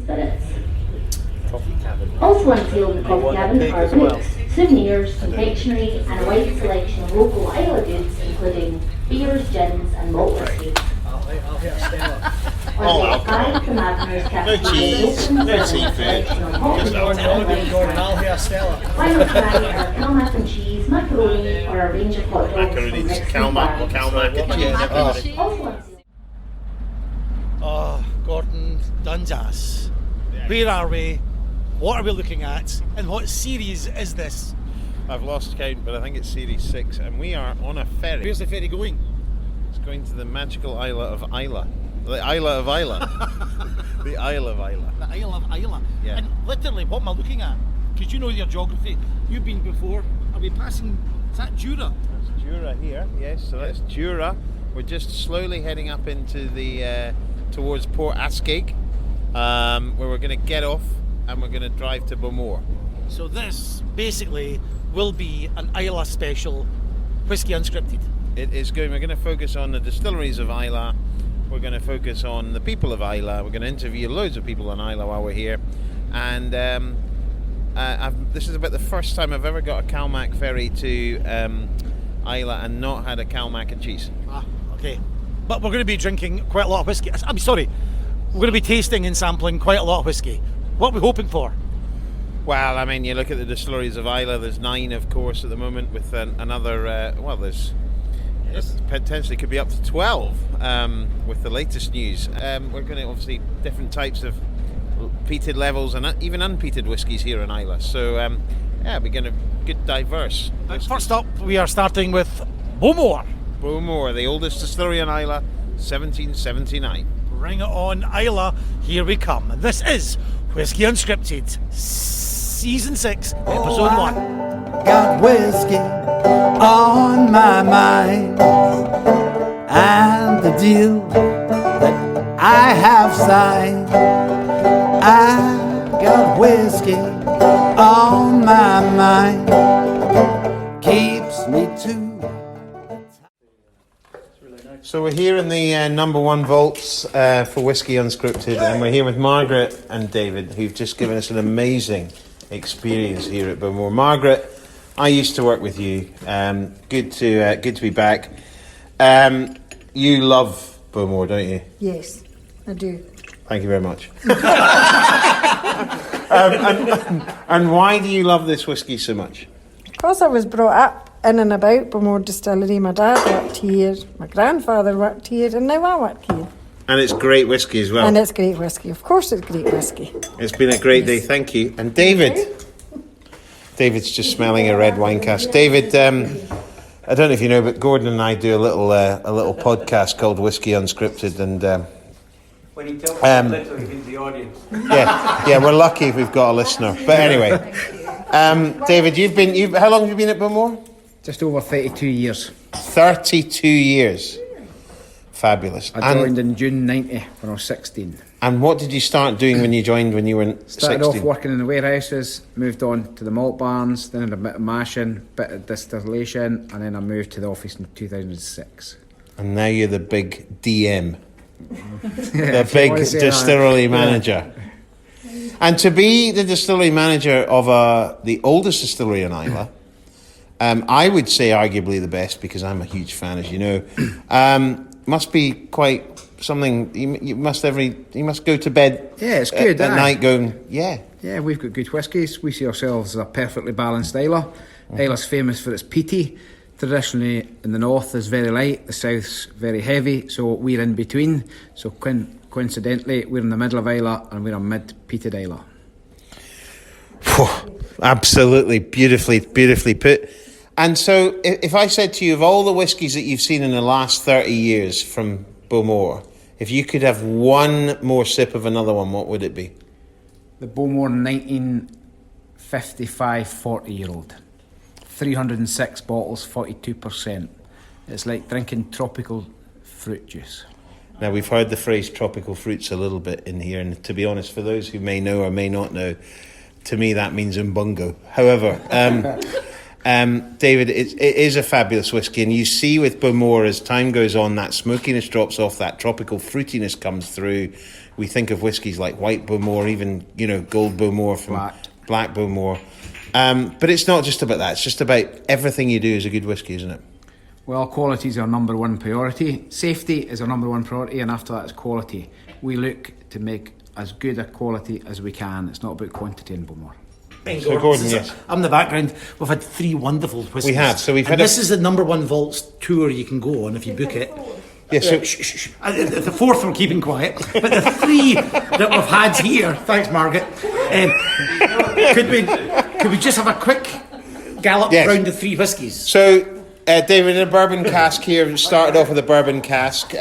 spirits. Coffee cabin. Also on sale in the coffee cabin are books, souvenirs, confectionery and a wide selection of local Islay goods including beers, gins and malt whisky. I'll hit a Stella. On deck 5, the Magners Cafe is open no for a seafood. selection of hot Just on the Logan going, I'll hit a Stella. Final tonight are Calmac and cheese, macaroni or a range of hot dogs from Macaroni, Mexican Calmac and cheese. Also on sale. Oh, Gordon Dundas. Where are we? What are we looking at? And what series is this? I've lost count, but I think it's Series 6, and we are on a ferry. Where's the ferry going? It's going to the magical Isle of Islay. The Isle of Islay. The Isle of Islay. The Isle of Islay. Yeah. And literally, what am I looking at? Because you know your geography. You've been before. Are we passing? Is that Jura? That's Jura here, yes, so that's Jura. We're just slowly heading up into the towards Port Askaig, where we're going to get off and we're going to drive to Bowmore. So this basically will be an Islay special, Whiskey Unscripted. It is going. We're going to focus on the distilleries of Islay. We're going to focus on the people of Islay. We're going to interview loads of people in Islay while we're here. And this is about the first time I've ever got a Calmac ferry to Islay and not had a Calmac and cheese. Ah, okay. But we're going to be drinking quite a lot of whiskey. I'm sorry. We're going to be tasting and sampling quite a lot of whiskey. What are we hoping for? Well, I mean, you look at the distilleries of Islay. There's 9, of course, at the moment. With another, there's potentially could be up to 12 with the latest news. We're going to obviously different types of peated levels and even unpeated whiskies here in Islay. So we're going to good diverse. First up, we are starting with Bowmore. Bowmore, the oldest distillery in Islay, 1779. Bring it on, Islay. Here we come. And this is Whiskey Unscripted, Season 6, Episode 1. Got whiskey on my mind, and the deal that I have signed. I got whiskey on my mind, keeps me to. So we're here in the number 1 vaults for Whiskey Unscripted, and we're here with Margaret and David, who've just given us an amazing experience here at Bowmore. Margaret, I used to work with you. Good to be back. You love Bowmore, don't you? Yes, I do. Thank you very much. And why do you love this whiskey so much? Because I was brought up in and about Bowmore Distillery. My dad worked here, my grandfather worked here, and now I work here. And it's great whiskey as well. And it's great whiskey. Of course it's great whiskey. It's been a great day, thank you. And David's just smelling a red wine cask. David, I don't know if you know, but Gordon and I do a little podcast called Whiskey Unscripted, and When he tells us literally who's the audience. yeah, we're lucky if we've got a listener. But anyway, David, how long have you been at Bowmore? Just over 32 years. 32 years. Fabulous. I joined in June 90 when I was 16. And what did you start doing when you joined when you were 16? Started off working in the warehouses, moved on to the malt barns, then a bit of mashing, bit of distillation, and then I moved to the office in 2006. And now you're the big DM. The big distillery manager. And to be the distillery manager of the oldest distillery in Islay, I would say arguably the best, because I'm a huge fan, as you know, must be quite something. You must go to bed. Yeah, it's good at night going, yeah. Yeah, we've got good whiskies. We see ourselves as a perfectly balanced Islay. Islay's famous for its peaty. Traditionally, in the north is very light, the south's very heavy, so we're in between. So coincidentally, we're in the middle of Islay, and we're a mid-peated Islay. Absolutely, beautifully put. And so, if I said to you, of all the whiskies that you've seen in the last 30 years from Bowmore, if you could have one more sip of another one, what would it be? The Bowmore 1955 40-year-old. 306 bottles, 42%. It's like drinking tropical fruit juice. Now, we've heard the phrase tropical fruits a little bit in here, and to be honest, for those who may know or may not know, to me that means umbungo. However, David, it is a fabulous whiskey, and you see with Bowmore, as time goes on, that smokiness drops off, that tropical fruitiness comes through. We think of whiskies like white Bowmore, even, gold Bowmore from black Bowmore. But it's not just about that. It's just about everything you do is a good whiskey, isn't it? Well, quality is our number one priority. Safety is our number one priority, and after that is quality. We look to make as good a quality as we can. It's not about quantity in Bowmore. So Gordon, yes. I'm the background. We've had 3 wonderful whiskies. We have. So we've had. This is the number 1 vaults tour you can go on if you book it. Yeah. So the 4th we're keeping quiet, but the 3 that we've had here. Thanks, Margaret. Could we just have a quick gallop round the 3 whiskies? So, David, a bourbon cask here. Started off with a bourbon cask.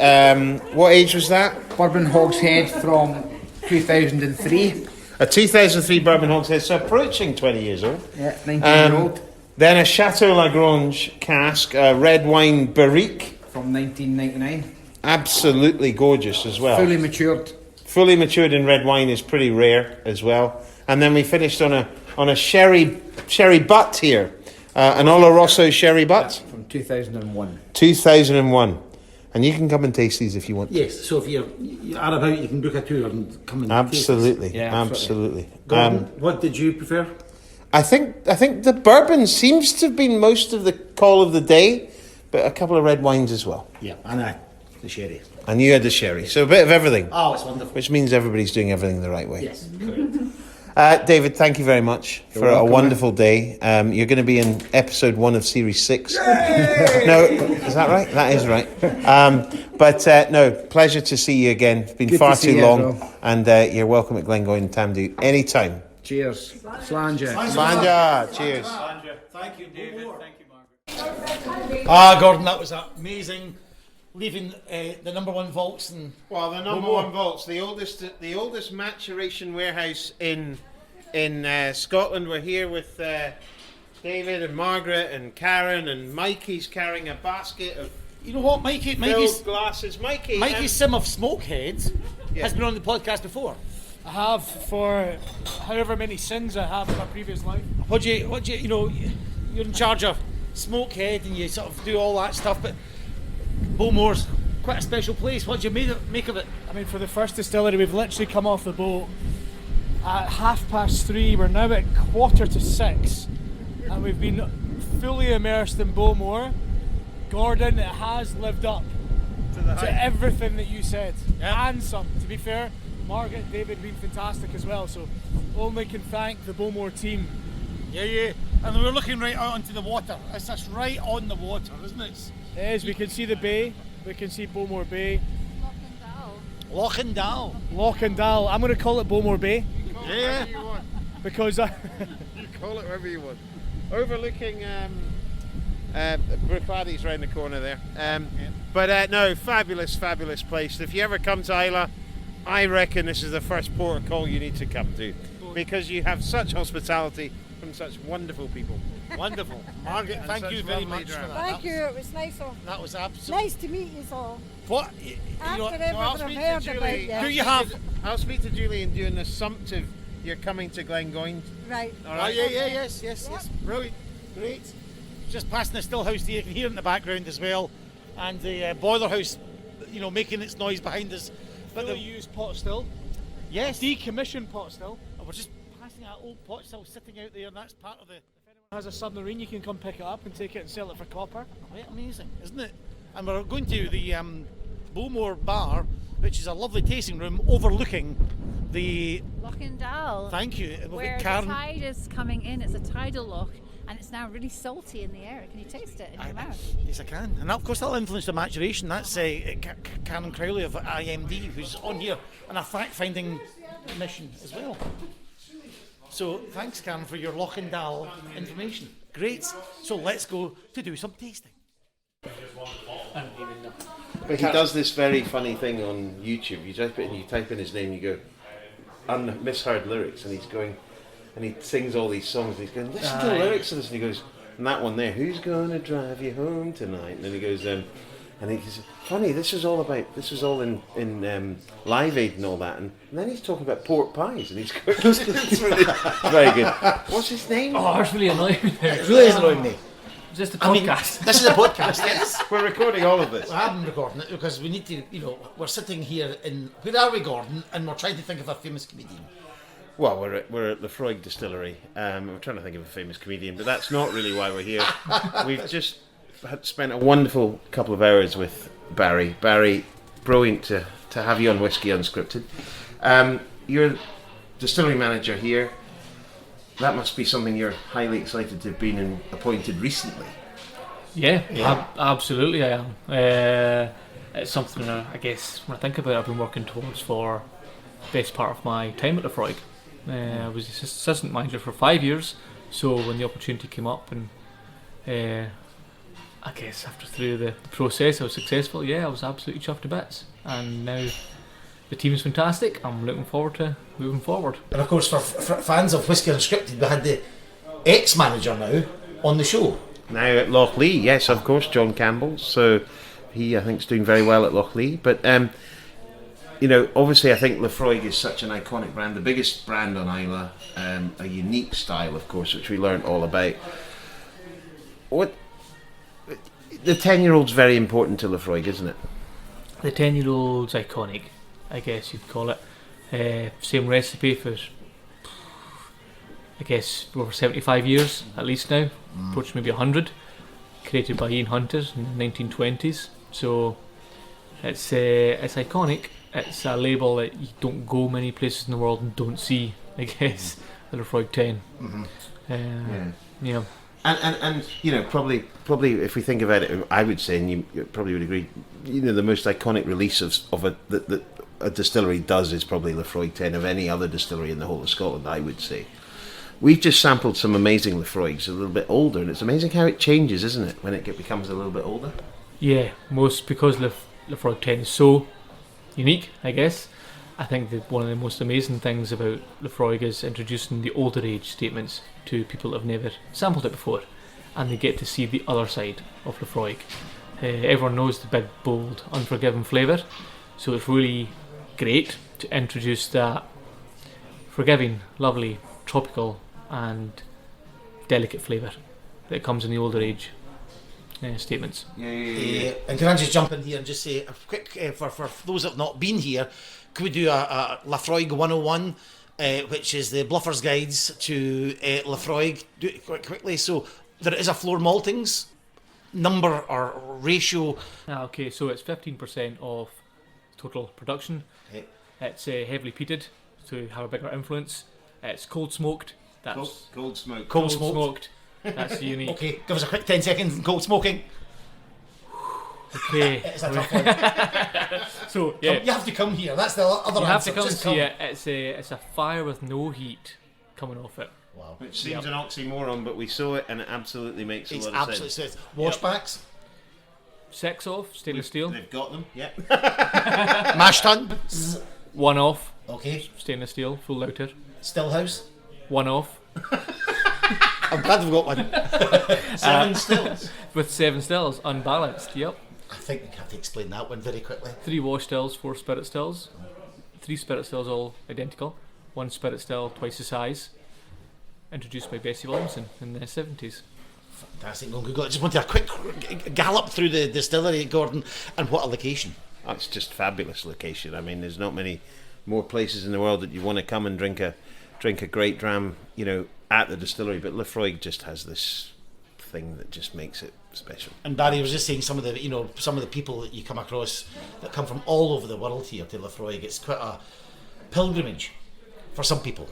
What age was that? Bourbon Hogshead from 2003. A 2003 bourbon hogshead, so approaching 20 years old. Yeah, 19-year-old. Then a Chateau Lagrange cask, a red wine barrique. From 1999. Absolutely gorgeous as well. Fully matured. Fully matured in red wine is pretty rare as well. And then we finished on a sherry butt here. An Oloroso sherry butt. From 2001. 2001. And you can come and taste these if you want. Yes, so if you're about, you can book a tour and come and absolutely, taste absolutely. Gordon, what did you prefer? I think the bourbon seems to have been most of the call of the day, but a couple of red wines as well. Yeah, and the sherry. And you had the sherry, so a bit of everything. Oh, it's wonderful. Which means everybody's doing everything the right way. Yes, correct. David, thank you very much for a wonderful day. You're going to be in episode 1 of series 6. No, is that right? That is right. No, pleasure to see you again. It's been far too long, and you're welcome at Glengoyne and Tamdhu anytime. Cheers. Slanja. Slanja. Cheers. Thank you, David. Thank you, Margaret. Gordon, that was amazing. Leaving the number 1 vaults and well, the number 1 vaults, the oldest maturation warehouse in Scotland. We're here with David and Margaret and Karen, and Mikey's carrying a basket of Mikey's glasses. Mikey Sim of Smokehead has been on the podcast before. I have for however many sins I have in my previous life. You're in charge of Smokehead and you sort of do all that stuff, but Bowmore's quite a special place. What do you make of it? I mean, for the first distillery, we've literally come off the boat at 3:30. We're now at 5:45, and we've been fully immersed in Bowmore. Gordon, it has lived up to everything that you said, and some. To be fair, Margaret and David have been fantastic as well, so only can thank the Bowmore team. Yeah. And we're looking right out onto the water. It's just right on the water, isn't it? It is. We can see the bay. We can see Bowmore Bay. Lockendal. I'm going to call it Bowmore Bay. Yeah. Because you call it whatever you want. Overlooking Bruichladdich round the corner there. But no, fabulous place. If you ever come to Islay, I reckon this is the first port of call you need to come to, because you have such hospitality from such wonderful people. Wonderful. Margaret, thank you very much for that. Thank you, it was nice. That was absolutely Nice to meet you all. What? After everything I'll I've speak heard to about Julie. you. Do you have? I'll speak to Julie and do an assumptive you're coming to Glengoyne. Right. All right. Yes. Brilliant. Great. Just passing the still house there. You can hear it in the background as well. And the boiler house, making its noise behind us. But they use pot still. Yes. Decommissioned pot still. We're just passing that old pot still sitting out there, and that's part of the... If anyone has a submarine, you can come pick it up and take it and sell it for copper. Right, amazing, isn't it? And we're going to the Bowmore bar, which is a lovely tasting room overlooking the... Lockendal. Thank you. Where the tide is coming in. It's a tidal lock, and it's now really salty in the air. Can you taste it in your mouth? Yes, I can. And of course that'll influence the maturation. That's Karen Crowley of IMD, who's on here on a fact-finding mission as well. So thanks, Karen, for your Lockendal information. Great. So let's go to do some tasting. But he does this very funny thing on YouTube. You type in his name, you go, misheard lyrics, and he's going, and he sings all these songs, and he's going, listen to the lyrics of this, and he goes, and that one there, who's going to drive you home tonight? And then he goes, And he's funny. This is all in Live Aid and all that. And then he's talking about pork pies, and he's it's really very good. What's his name? Oh, it's really annoying me. It really is annoying me. Is this the I mean, podcast? this is a podcast, yes. We're recording all of this. I'm recording it because we need to, we're sitting here in, where are we, Gordon? And we're trying to think of a famous comedian. Well, we're at Laphroaig Distillery. We're trying to think of a famous comedian, but that's not really why we're here. We've just spent a wonderful couple of hours with Barry. Barry, brilliant to have you on Whiskey Unscripted. You're distillery manager here. That must be something you're highly excited to have been appointed recently. Yeah. Absolutely I am. It's something I guess when I think about it, I've been working towards for the best part of my time at Laphroaig. I was assistant manager for 5 years, so when the opportunity came up and I guess after through the process I was successful, I was absolutely chuffed to bits, and now the team is fantastic. I'm looking forward to moving forward. And of course, for fans of Whiskey Unscripted, we had the ex-manager now on the show. Now at Lochleigh, yes, of course, John Campbell. So he, I think, is doing very well at Lochleigh. But obviously, I think Laphroaig is such an iconic brand, the biggest brand on Islay, a unique style, of course, which we learned all about. The 10-year-old's very important to Laphroaig, isn't it? The 10-year-old's iconic, I guess you'd call it. Same recipe for, I guess, over 75 years at least now, approaching maybe 100. Created by Ian Hunter in the 1920s. So it's iconic. It's a label that you don't go many places in the world and don't see, I guess, the Laphroaig 10. Yeah. And probably if we think about it, I would say, and you probably would agree, the most iconic release of a distillery does is probably Laphroaig 10 of any other distillery in the whole of Scotland, I would say. We've just sampled some amazing Laphroaigs a little bit older, and it's amazing how it changes, isn't it, when it becomes a little bit older? Yeah, because Laphroaig 10 is so unique, I guess. I think that one of the most amazing things about Laphroaig is introducing the older age statements to people that have never sampled it before, and they get to see the other side of Laphroaig. Everyone knows the big, bold, unforgiving flavour, so it's really great to introduce that forgiving, lovely, tropical and delicate flavour that comes in the older age statements. Yeah. And can I just jump in here and just say a quick, for those that have not been here, could we do a Laphroaig 101, which is the Bluffer's Guides to Laphroaig? Do it quite quickly. So there is a floor maltings number or ratio. Okay, so it's 15% of total production. Okay. It's heavily peated to have a bigger influence. It's cold smoked. That's Cold smoke. Cold smoked. That's unique. Okay, give us a quick 10 seconds. Cold smoking. Okay. It's a tough one. So yeah, you have to come here. That's the other you answer. have to come Just see it. It's a fire with no heat coming off it. Wow. Which seems an oxymoron, but we saw it and it absolutely makes a lot of absolutely sense. Washbacks. 6 off stainless steel. They've got them, yeah. Mash tun. 1 off Okay. stainless steel, full outer. Stillhouse. 1 off. I'm glad we've got one. 7 stills. With 7 stills, unbalanced. Yep. I think we have to explain that one very quickly. 3 wash stills, 4 spirit stills. 3 spirit stills all identical. 1 spirit still twice the size. Introduced by Bessie Williamson in the 70s. Fantastic. Go and Google it. I just wanted a quick gallop through the distillery, Gordon, and what a location. Oh, it's just fabulous location. I mean, there's not many more places in the world that you want to come and drink a great dram, at the distillery. But Laphroaig just has this thing that just makes it special. And Barry was just saying some of the people that you come across that come from all over the world here to Laphroaig. It's quite a pilgrimage for some people.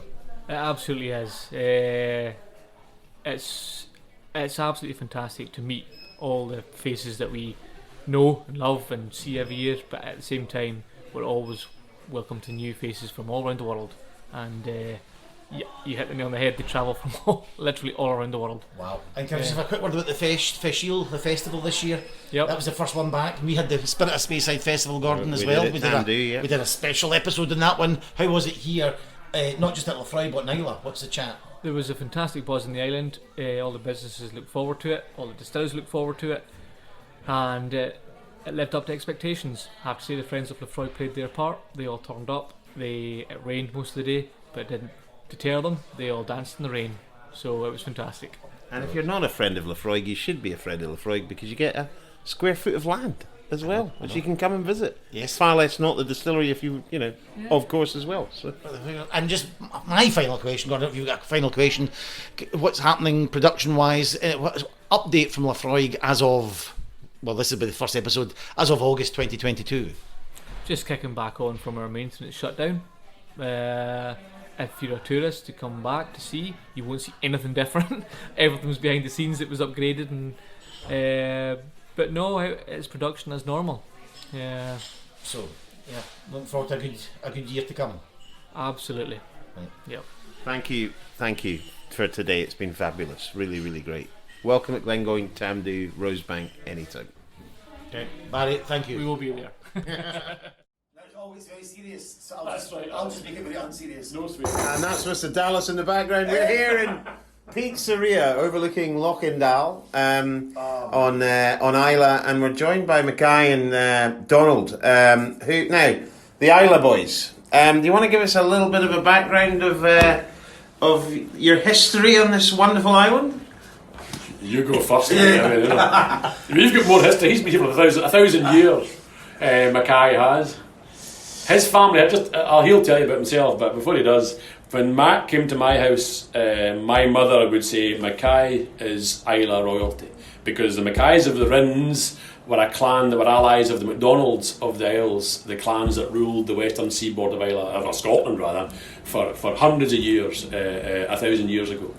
It absolutely is. It's absolutely fantastic to meet all the faces that we know and love and see every year, but at the same time we're always welcome to new faces from all around the world, and you hit the nail on the head. They travel from literally all around the world. Wow. And can I just have a quick word about the Feshiel, the festival this year? Yep. That was the first one back. We had the Spirit of Speyside Festival, Gordon, as We well. did it We did a special episode in that one. How was it here? Not just at Laphroaig, but in Islay. What's the chat? There was a fantastic buzz in the island. All the businesses look forward to it. All the distillers look forward to it. And it lived up to expectations. I have to say the friends of Laphroaig played their part. They all turned up. It rained most of the day, but it didn't deter them. They all danced in the rain, so it was fantastic. And if you're not a friend of Laphroaig, you should be a friend of Laphroaig, because you get a square foot of land as well, which you can come and visit. Yes. Far less not the distillery if you of course, as well. So. And just my final question, Gordon, if you've got a final question, what's happening production-wise? Update from Laphroaig as of, well, this will be the first episode, as of August 2022. Just kicking back on from our maintenance shutdown. If you're a tourist to come back to see, you won't see anything different. Everything was behind the scenes. It was upgraded, and but no, it's production as normal. Yeah. So, yeah, looking forward to a good year to come. Absolutely. Right. Yep. Thank you for today. It's been fabulous. Really, really great. Welcome at Glengoyne, Tamdhu, Rosebank, anytime. Okay, Barry, thank you. We will be there. That's always very serious, so I'll just make it very unserious. No sweet. And that's Mr. Dallas in the background. We're here in Pizzeria overlooking Lochindal on Islay, and we're joined by Mackay and Donald, who now the Islay Boys. Do you want to give us a little bit of a background of your history on this wonderful island? You go first. We've got more history. He's been here for a thousand years. Mackay has. His family, he'll tell you about himself, but before he does, when Mac came to my house, my mother would say Mackay is Islay royalty, because the Mackays of the Rins were a clan that were allies of the MacDonalds of the Isles, the clans that ruled the western seaboard of Islay, or Scotland rather, for hundreds of years, 1,000 years ago.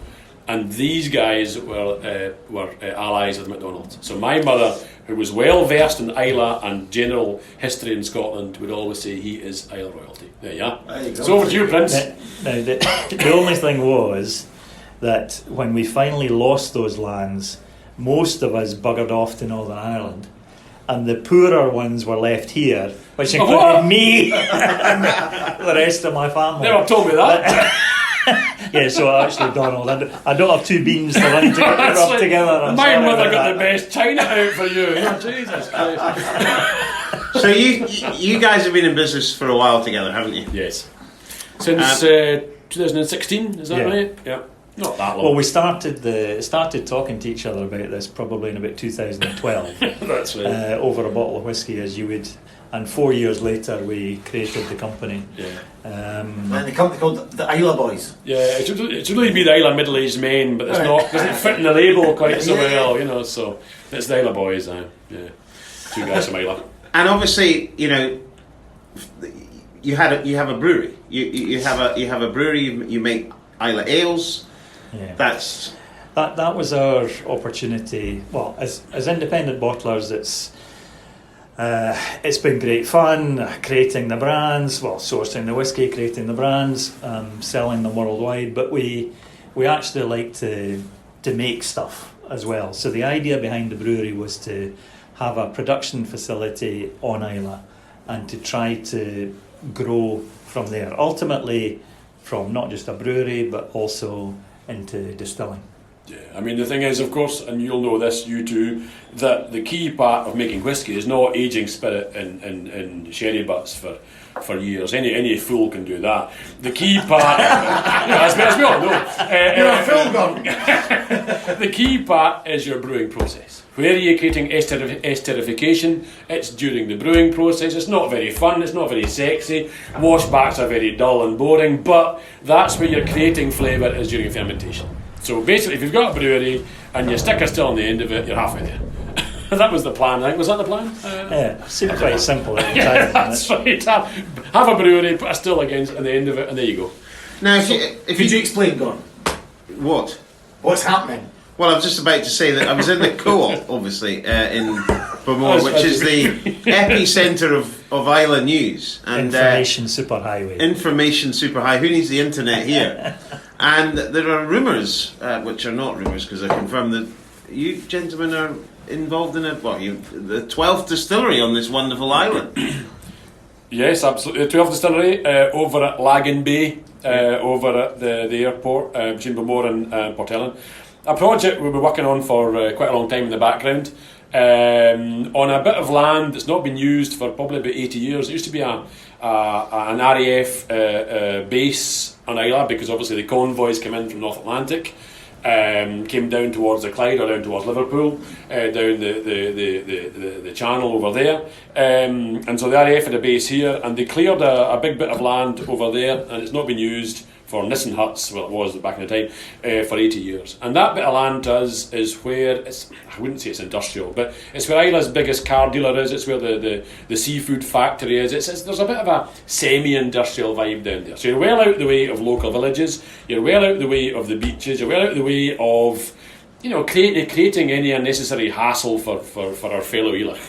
And these guys were allies of the MacDonalds. So my mother, who was well versed in Islay and general history in Scotland, would always say he is Islay royalty. There you are. So over to you, Prince. Now, the only thing was that when we finally lost those lands, most of us buggered off to Northern Ireland, and the poorer ones were left here, which included me and the rest of my family. Never told me that. Yeah, so actually, Donald, I don't have two beans to run together. My mother got the best china out for you. Oh, Jesus Christ. So you guys have been in business for a while together, haven't you? Yes. Since 2016, is that right? Yeah. Not that long. Well, we started talking to each other about this probably in about 2012. That's right. Over a bottle of whiskey, as you would. And 4 years later, we created the company. Yeah. And the company called the Islay Boys. Yeah, it should really be the Islay middle-aged men, but it's not, doesn't fit in the label quite so well, So it's the Islay Boys. Yeah, two guys from Islay. And obviously, you have a brewery. You have a brewery. You make Islay ales. Yeah. That was our opportunity. Well, as independent bottlers, it's been great fun creating the brands, sourcing the whiskey, creating the brands, selling them worldwide. But we actually like to make stuff as well. So the idea behind the brewery was to have a production facility on Islay and to try to grow from there. Ultimately, from not just a brewery but also into distilling. Yeah, I mean, the thing is, of course, and you'll know this, you too, that the key part of making whiskey is not aging spirit in sherry butts for years. Any fool can do that. The key part, as we all know, you're a fool, Gordon. The key part is your brewing process. Where are you creating esterification? It's during the brewing process. It's not very fun, it's not very sexy. Washbacks are very dull and boring, but that's where you're creating flavour, is during fermentation. So basically, if you've got a brewery and your sticker's still on the end of it, you're halfway there. That was the plan, I think. Was that the plan? Yeah, it seemed quite simple at the time. Yeah, that's right. Have a brewery, put a still against on the end of it, and there you go. Now, could you explain, Gordon? What? What's happening? Well, I was just about to say that I was in the co-op, obviously, in Bowmore, which is the epicentre of Islay news. And, Information superhighway. Information superhighway. Who needs the internet here? And there are rumours, which are not rumours because I confirm that you gentlemen are involved in the 12th distillery on this wonderful island. Yes, absolutely. The 12th distillery over at Lagan Bay, over at the airport between Bowmore and Port Ellen. A project we've been working on for quite a long time in the background. on a bit of land that's not been used for probably about 80 years. It used to be an RAF base on Islay, because obviously the convoys came in from North Atlantic, came down towards the Clyde or down towards Liverpool, down the channel over there, and so the RAF had a base here, and they cleared a big bit of land over there, and it's not been used for Nissen huts, well it was back in the time, for 80 years. And that bit of land to us is where, I wouldn't say it's industrial, but it's where Islay's biggest car dealer is, it's where the seafood factory is, there's a bit of a semi-industrial vibe down there. So you're well out the way of local villages, you're well out the way of the beaches, you're well out the way of, you know, creating any unnecessary hassle for our fellow Islay.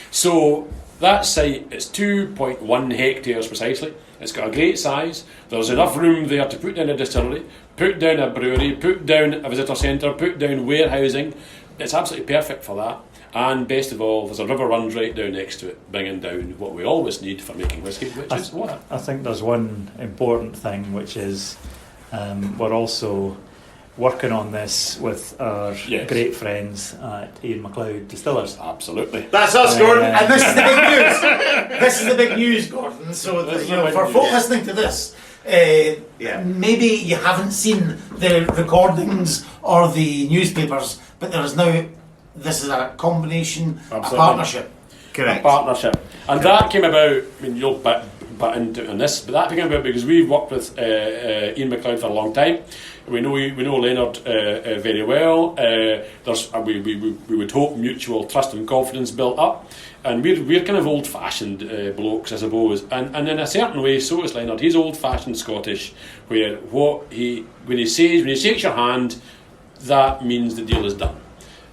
So that site is 2.1 hectares precisely. It's got a great size. There's enough room there to put down a distillery, put down a brewery, put down a visitor centre, put down warehousing. It's absolutely perfect for that. And best of all, there's a river runs right down next to it, bringing down what we always need for making whisky, which is water. I think there's one important thing, which is we're also working on this with our great friends at Ian MacLeod Distillers. Absolutely. That's us, Gordon, and this is the big news. This is the big news, Gordon. So, for folk listening to this, maybe you haven't seen the recordings or the newspapers, but there is now, this is a combination, a partnership. Correct. A partnership. And that came about, I mean, you'll butt into on this, but that came about because we've worked with Ian MacLeod for a long time. We know Leonard very well. There's we would hope mutual trust and confidence built up, and we're kind of old-fashioned blokes, I suppose. And in a certain way, so is Leonard. He's old-fashioned Scottish, where when he shakes your hand, that means the deal is done.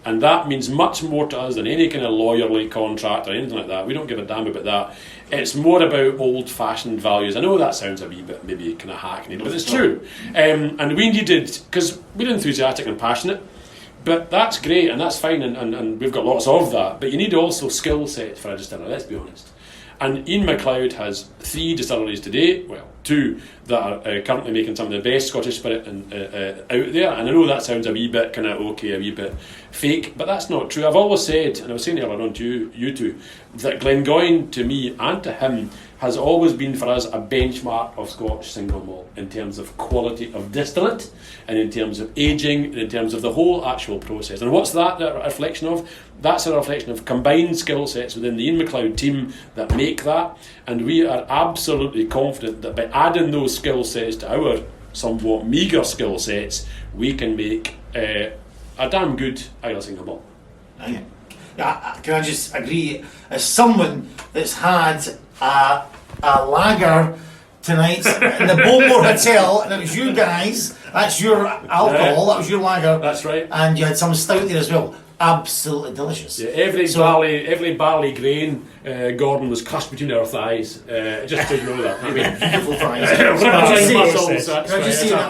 And that means much more to us than any kind of lawyerly contract or anything like that. We don't give a damn about that. It's more about old-fashioned values. I know that sounds a wee bit maybe kind of hackneyed, but it's true. And we needed, because we're enthusiastic and passionate, but that's great and that's fine, and we've got lots of that. But you need also skill set for a distiller, let's be honest. And Ian MacLeod has 3 distilleries today, well, 2 that are currently making some of the best Scottish spirit out there. And I know that sounds a wee bit kind of okay, a wee bit fake, but that's not true. I've always said, and I was saying earlier on to you two, that Glengoyne to me and to him has always been for us a benchmark of Scotch single malt in terms of quality of distillate and in terms of aging and in terms of the whole actual process. And what's that a reflection of? That's a reflection of combined skill sets within the Ian MacLeod team that make that, and we are absolutely confident that by adding those skill sets to our somewhat meagre skill sets, we can make a damn good Islay single malt. Yeah, can I just agree, as someone that's had a lager tonight in the Bowmore Hotel, and it was you guys, that's your alcohol, that was your lager. That's right. And you had some stout there as well. Absolutely delicious. Yeah, every barley grain, Gordon, was crushed between our thighs. Just to know that. I mean, beautiful thighs.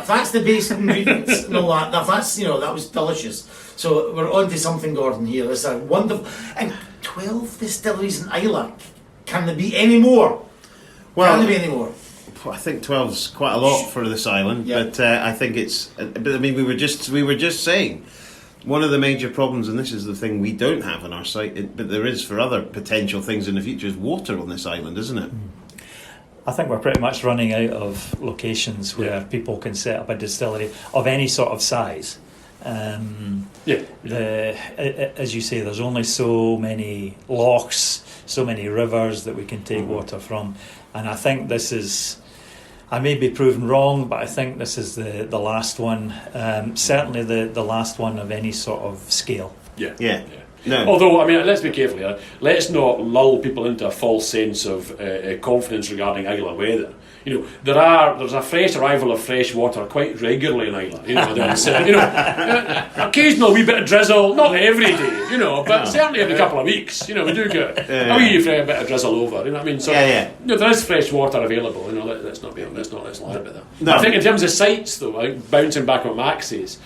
That's the basic ingredients. That was delicious. So we're on to something, Gordon, here. It's a wonderful, and 12 distilleries in Islay. Can there be any more? Well, can there be any more? I think 12 is quite a lot for this island, but I think it's. But I mean, we were just saying. One of the major problems, and this is the thing we don't have on our site, but there is for other potential things in the future, is water on this island, isn't it? I think we're pretty much running out of locations where people can set up a distillery of any sort of size. As you say, there's only so many lochs, so many rivers that we can take water from, and I think this is. I may be proven wrong, but I think this is the last one. Certainly the last one of any sort of scale. Yeah. No. Although, I mean, let's be careful here. Let's not lull people into a false sense of confidence regarding Islay weather. You know, there's a fresh arrival of fresh water quite regularly in Islay. Occasional wee bit of drizzle, not every day, but certainly every couple of weeks. We do get a wee bit of drizzle over. You know what I mean? So there is fresh water available. Let's lie about that. No. I think in terms of sites, though, bouncing back on what Mac says.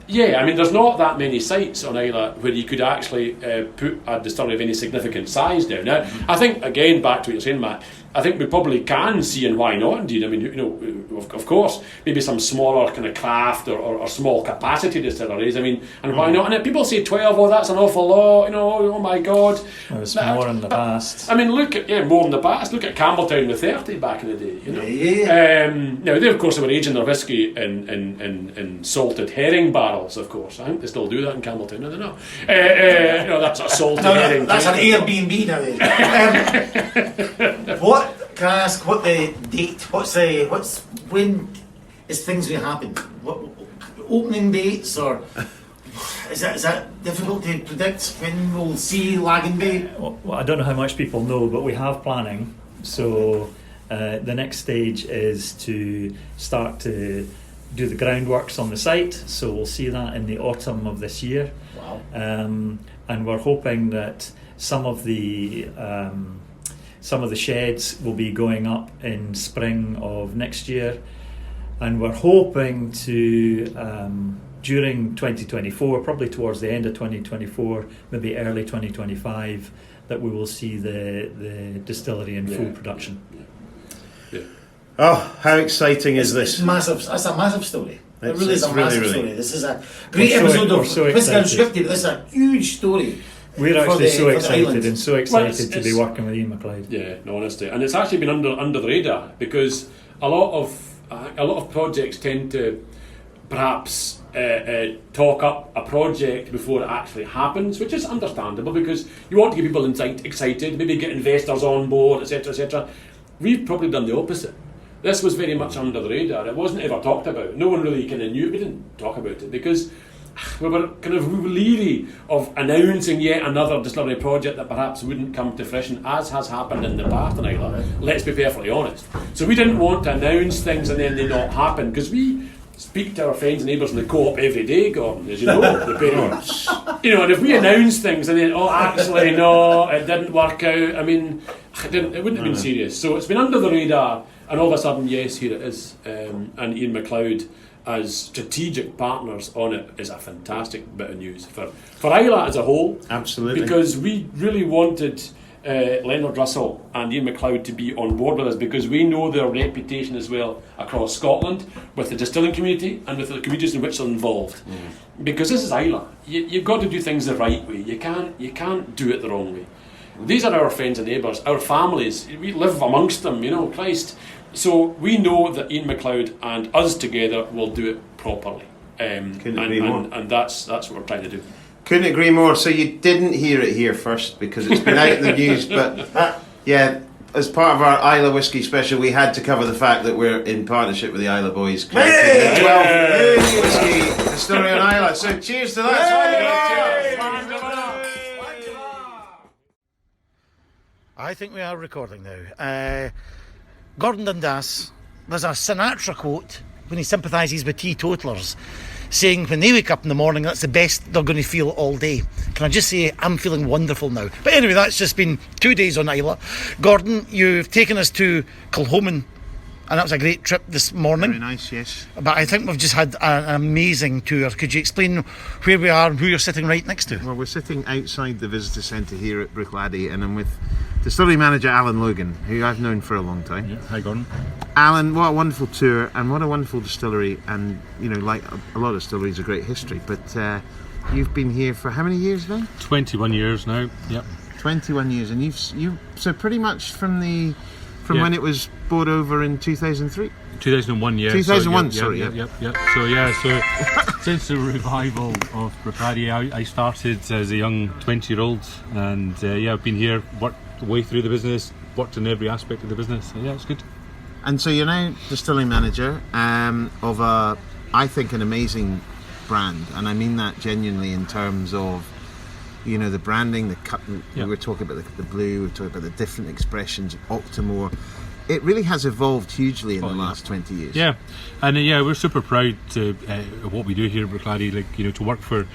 Yeah, I mean, there's not that many sites on Islay where you could actually put a distillery of any significant size down. Now, I think, again, back to what you're saying, Matt, I think we probably can see, and why not indeed. I mean, you know, of course, maybe some smaller kind of craft or small capacity distilleries. I mean, and why not? And people say 12, oh, that's an awful lot, you know, oh my God. It was more in the past. I mean, look at, more in the past. Look at Campbelltown with 30 back in the day, you know. Now, they, of course, were aging their whiskey in salted herring barrels, of course. I think they still do that in Campbelltown, I don't know. You know, that's a salted herring. That's an Airbnb now. What can I ask? What the date? What's when is things going to happen? What opening dates, or is that difficult to predict when we'll see Lagan Bay? Well, I don't know how much people know, but we have planning. So the next stage is to start to do the groundworks on the site. So we'll see that in the autumn of this year. Wow. And we're hoping that some of the sheds will be going up in spring of next year, and we're hoping to during 2024, probably towards the end of 2024, maybe early 2025, that we will see the distillery in full production. Yeah. Oh, how exciting is this? It's massive. That's a massive story. It really is a massive story. This is a Great episode of so Whiskey Unscripted, but this is a huge story. We're actually so excited to be it's working with Ian McLeod. Yeah, no, honestly, and it's actually been under the radar because a lot of projects tend to perhaps talk up a project before it actually happens, which is understandable because you want to get people excited, maybe get investors on board, etc., etc. We've probably done the opposite. This was very much under the radar. It wasn't ever talked about. No one really kind of knew. We didn't talk about it because we were leery of announcing yet another distillery project that perhaps wouldn't come to fruition, as has happened in the past in Islay. Let's be perfectly honest. So we didn't want to announce things and then they not happen, because we speak to our friends and neighbours in the co-op every day, Gordon, as you know. You know, and if we announce things and then, actually, no, it didn't work out, I mean, it wouldn't have been serious. So it's been under the radar, and all of a sudden, yes, here it is. And Ian McLeod as strategic partners on it is a fantastic bit of news for Islay as a whole. Absolutely. Because we really wanted Leonard Russell and Ian McLeod to be on board with us, because we know their reputation as well across Scotland with the distilling community and with the communities in which they're involved. Because this is Islay. You've got to do things the right way. You can't do it the wrong way. These are our friends and neighbours, our families. We live amongst them, you know, Christ. So we know that Ian McLeod and us together will do it properly. Couldn't agree more. And that's what we're trying to do. Couldn't agree more. So you didn't hear it here first because it's been out in the news, but yeah, as part of our Islay Whiskey special, we had to cover the fact that we're in partnership with the Islay Boys, creating the 12th Whiskey Distillery on Islay. So cheers to that. I think we are recording now. Gordon Dundas, there's a Sinatra quote when he sympathises with teetotalers, saying when they wake up in the morning, that's the best they're going to feel all day. Can I just say, I'm feeling wonderful now. But anyway, that's just been 2 days on Islay. Gordon, you've taken us to Kilhoman, and that was a great trip this morning. Very nice, yes. But I think we've just had an amazing tour. Could you explain where we are and who you're sitting right next to? Well, we're sitting outside the visitor centre here at Bruichladdich, and I'm with Distillery Manager Alan Logan, who I've known for a long time. Yeah. Hi, Gordon. Alan, what a wonderful tour and what a wonderful distillery, and you know, like a lot of distilleries, a great history. But you've been here for how many years now? 21 years now. Yep. 21 years, and you so pretty much from when it was bought over in 2003. 2001, yeah. 2001, so, sorry. Yep. So since the revival of Bruichladdich, I started as a young 20-year-old, and I've been here, worked the way through the business, worked in every aspect of the business. So, yeah, it's good. And so you're now distillery manager of I think, an amazing brand, and I mean that genuinely in terms of, you know, the branding, the cut. We were talking about the blue, we were talking about the different expressions of Octomore. It really has evolved hugely in the last 20 years. Yeah, and we're super proud of what we do here at Bruichladdich, like, you know, to work for an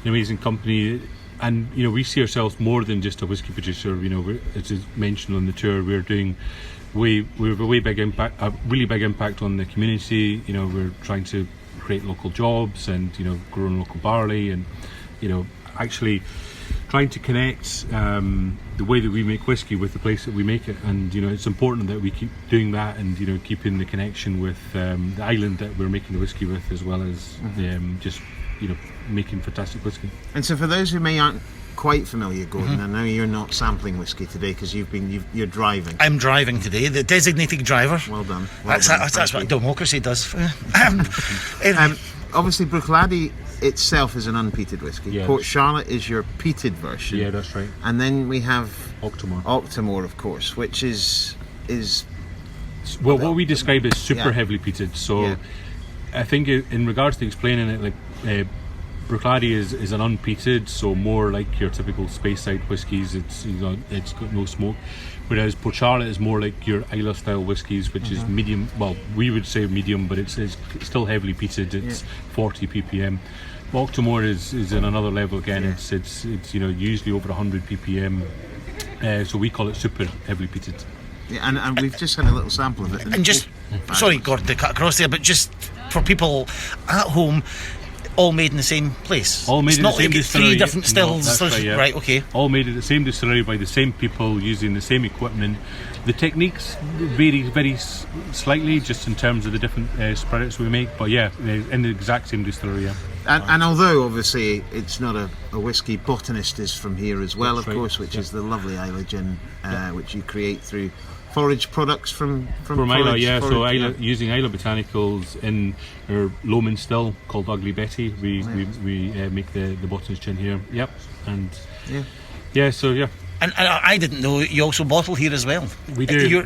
amazing company. And, you know, we see ourselves more than just a whiskey producer. You know, as is mentioned on the tour, we have a really big impact on the community. You know, we're trying to create local jobs and, you know, growing local barley and, you know, actually trying to connect the way that we make whiskey with the place that we make it, and it's important that we keep doing that, and keeping the connection with the island that we're making the whiskey with, as well as just making fantastic whiskey. And so for those who aren't quite familiar, Gordon, I know you're not sampling whiskey today because you're driving. I'm driving today, the designated driver. Well done. That's what democracy does. Obviously, Bruichladdich itself is an unpeated whiskey. Yes. Port Charlotte is your peated version. Yeah, that's right. And then we have Octomore, of course, which is what we describe as super heavily peated. So I think in regards to explaining it, like Bruichladdich is an unpeated, so more like your typical Speyside whiskies. It's got no smoke, whereas Port Charlotte is more like your Islay style whiskies, which is medium. Well, we would say medium, but it's still heavily peated. It's 40 ppm. Octomore is in another level again. It's usually over 100 ppm. So we call it super heavily peated. Yeah, and we've just had a little sample of it. And just, sorry, Gordon, to cut across there, but just for people at home, all made in the same place. All made it's in not the same like distillery. 3 different stills. No, that's right, okay. All made at the same distillery by the same people using the same equipment. The techniques vary very slightly, just in terms of the different spirits we make. But in the exact same distillery. Yeah. And although obviously it's not a whiskey, botanist is from here as well, That's of course, which is the lovely Islay gin, which you create through forage products from Islay, so Islay, using Islay botanicals in our Loman still called Ugly Betty. We make the botanist gin here. Yep, and And I didn't know you also bottle here as well. We do.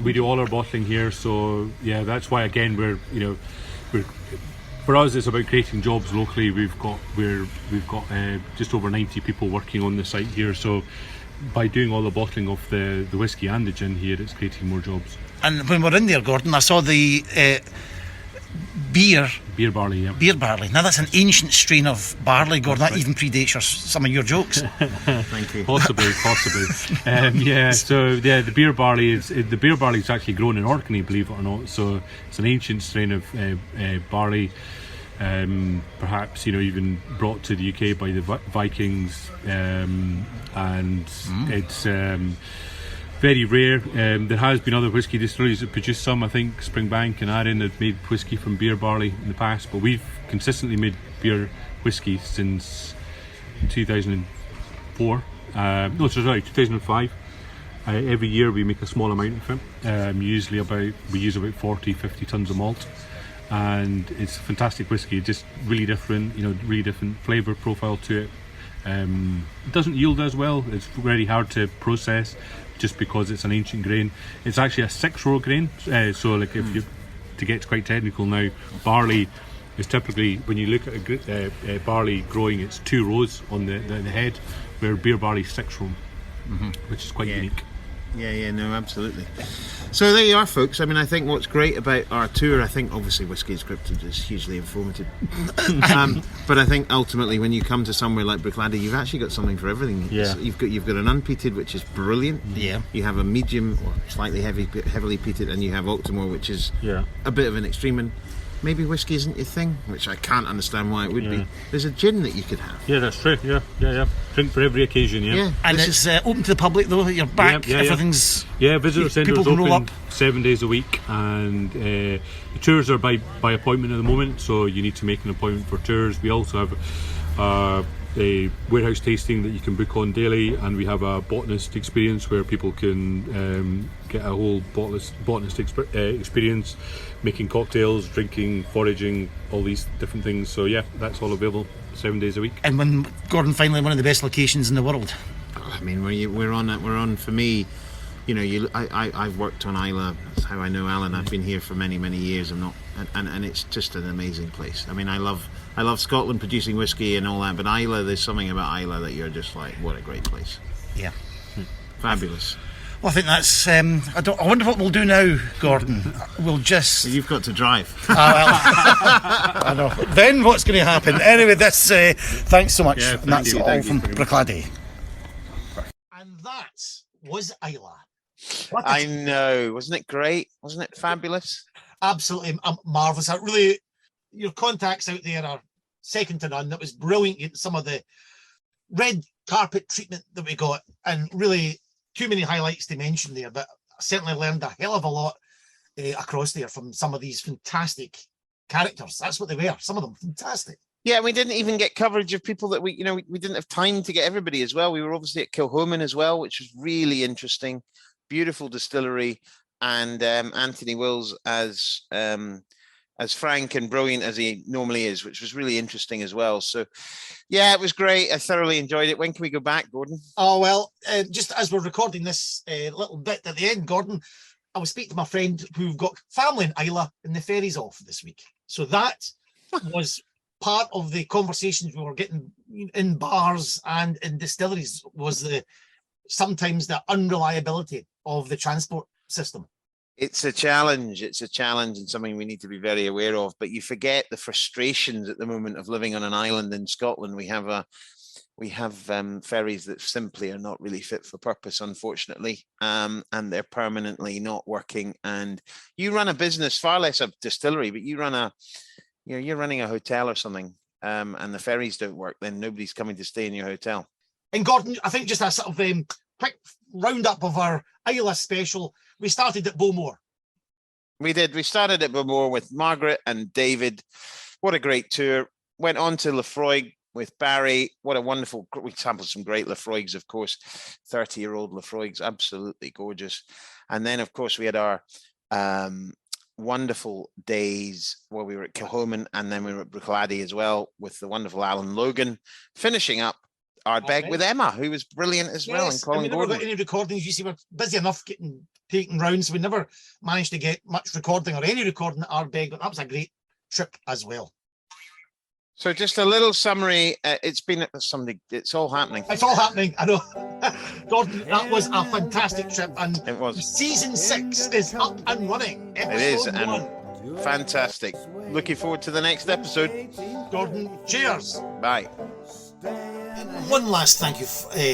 We do all our bottling here. So that's why again we're for us it's about creating jobs locally. We've got just over 90 people working on the site here. So by doing all the bottling of the whiskey and the gin here, it's creating more jobs. And when we're in there, Gordon, I saw the beer barley. Yeah. Beer barley. Now that's an ancient strain of barley, Gordon. That even predates some of your jokes. Thank you. Possibly. So the beer barley is actually grown in Orkney, believe it or not. So it's an ancient strain of barley. Perhaps even brought to the UK by the Vikings, and it's very rare. There has been other whiskey distilleries that produce some. I think Springbank and Arran have made whiskey from beer barley in the past, but we've consistently made beer whiskey since 2004. 2005. Every year we make a small amount of it. We use about 40-50 tons of malt. And it's fantastic whiskey, just really different, really different flavour profile to it. It doesn't yield as well, it's very hard to process just because it's an ancient grain. It's actually a 6-row grain, so like if you, to get quite technical now, barley is typically, when you look at barley growing, it's 2 rows on the head, where beer barley is 6-row, which is quite unique. Yeah, no, absolutely. So there you are, folks. I mean, I think what's great about our tour, I think obviously Whiskey Scripted is hugely informative. But I think ultimately when you come to somewhere like Bruichladdich, you've actually got something for everything. Yeah. You've got an unpeated, which is brilliant. Yeah. You have a medium or slightly heavily peated, and you have Octomore, which is a bit of an extreme. And maybe whiskey isn't your thing, which I can't understand why it would be. There's a gin that you could have. Yeah, that's true. Yeah. Drink for every occasion. Yeah. And it's open to the public though. You're back. Everything's. Yeah, visitor centres people can roll open up 7 days a week, and the tours are by appointment at the moment. So you need to make an appointment for tours. We also have a warehouse tasting that you can book on daily, and we have a botanist experience where people can get a whole botanist experience, making cocktails, drinking, foraging, all these different things. So yeah, that's all available 7 days a week. And when Gordon, finally one of the best locations in the world. I mean, we're on for me. I've worked on Islay. That's how I know Alan. I've been here for many years. And it's just an amazing place. I mean, I love Scotland producing whiskey and all that, but Islay, there's something about Islay that you're just like, what a great place. Yeah, fabulous. Well, I think that's. I wonder what we'll do now, Gordon. We'll just. You've got to drive. I know. Then what's going to happen? Anyway, that's. Thanks so much. Yeah, and that's all thank from you. Bruichladdich. And that was Islay. I know. Wasn't it great? Wasn't it fabulous? Absolutely marvellous. Really, your contacts out there are second to none. That was brilliant. Some of the red carpet treatment that we got, and really too many highlights to mention there, but I certainly learned a hell of a lot across there from some of these fantastic characters. That's what they were, some of them fantastic. Yeah, we didn't even get coverage of people that we didn't have time to get everybody as well. We were obviously at Kilhoman as well, which was really interesting. Beautiful distillery, and Anthony Wills as frank and brilliant as he normally is, which was really interesting as well. So, yeah, it was great. I thoroughly enjoyed it. When can we go back, Gordon? Oh, well, just as we're recording this little bit at the end, Gordon, I was speaking to my friend who've got family in Islay, and the ferry's off this week. So that was part of the conversations we were getting in bars and in distilleries, was sometimes the unreliability of the transport system. It's a challenge. It's a challenge, and something we need to be very aware of. But you forget the frustrations at the moment of living on an island in Scotland. We have ferries that simply are not really fit for purpose, unfortunately, and they're permanently not working. And you run a business, far less a distillery, but you're running a hotel or something, and the ferries don't work. Then nobody's coming to stay in your hotel. And Gordon, I think just a sort of quick roundup of our Islay special. We started at Bowmore. We did. We started at Bowmore with Margaret and David. What a great tour. Went on to Laphroaig with Barry. What a wonderful, we sampled some great Laphroaigs, of course, 30-year-old Laphroaigs, absolutely gorgeous. And then, of course, we had our wonderful days where we were at Kilhoman, and then we were at Bruichladdich as well with the wonderful Alan Logan, finishing up Ardbeg with Emma, who was brilliant as well. And Colin we Gordon. never got any recordings. You see, we're busy enough taking rounds. We never managed to get much recording or any recording at Ardbeg, but that was a great trip as well. So just a little summary. It's all happening. It's all happening. I know. Gordon, that was a fantastic trip. And it was. Season 6 is up and running. It is. Episode 1. Fantastic. Looking forward to the next episode. Gordon, cheers. Bye. One last thank you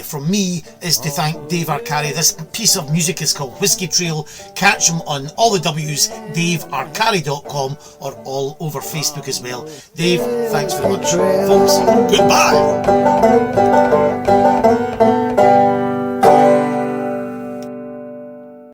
from me is to thank Dave Arcari. This piece of music is called Whiskey Trail. Catch him on all the W's, davearcari.com, or all over Facebook as well. Dave, thanks very much. Folks, goodbye.